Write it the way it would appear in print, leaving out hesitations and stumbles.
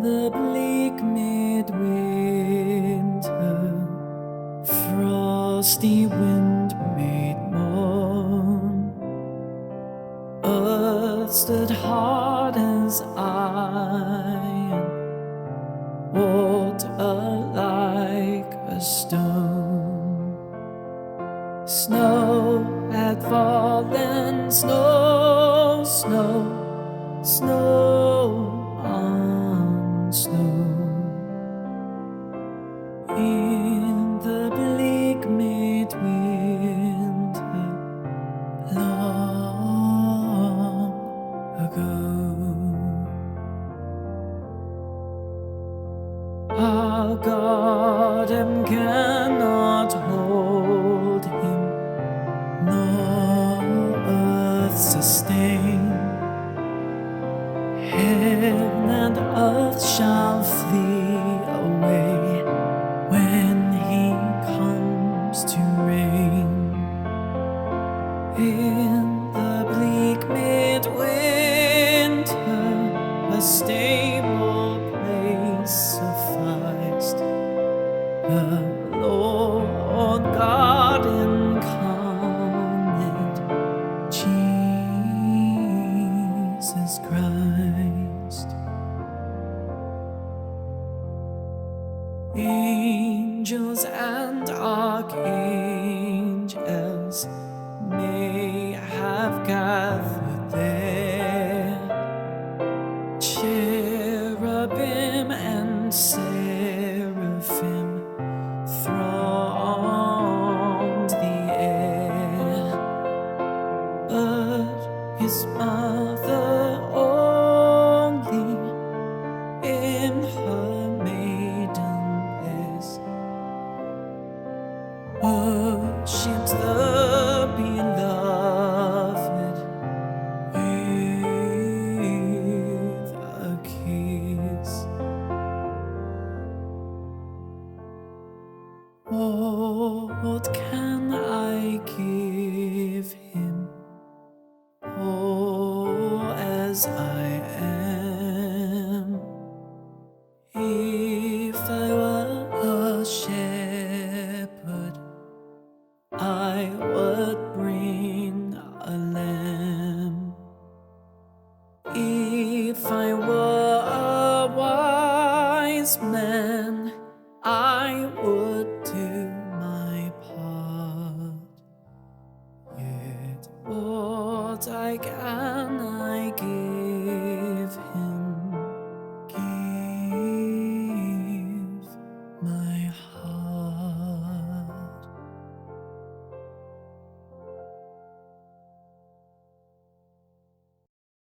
the bleak midwinter, frosty wind made moan. Earth stood hard as iron, water like a stone. Snow had fallen, snow, snow, snow on snow. In the bleak midwinter, long ago. Our garden cannot hold him, nor earth sustain. Heaven and earth shall flee away when he comes to reign. In the bleak midwinter, a stable place sufficed. The Lord God incarnate, Jesus Christ. Angels and archangels may have gathered there. Cherubim and seraphim thronged the air, but his mother only in her maiden bliss worshipped the beloved with a kiss. What can I give him, poor as I am? If I were a shepherd, I would bring a lamb. If I were a wise man, I would do my part. Yet what I can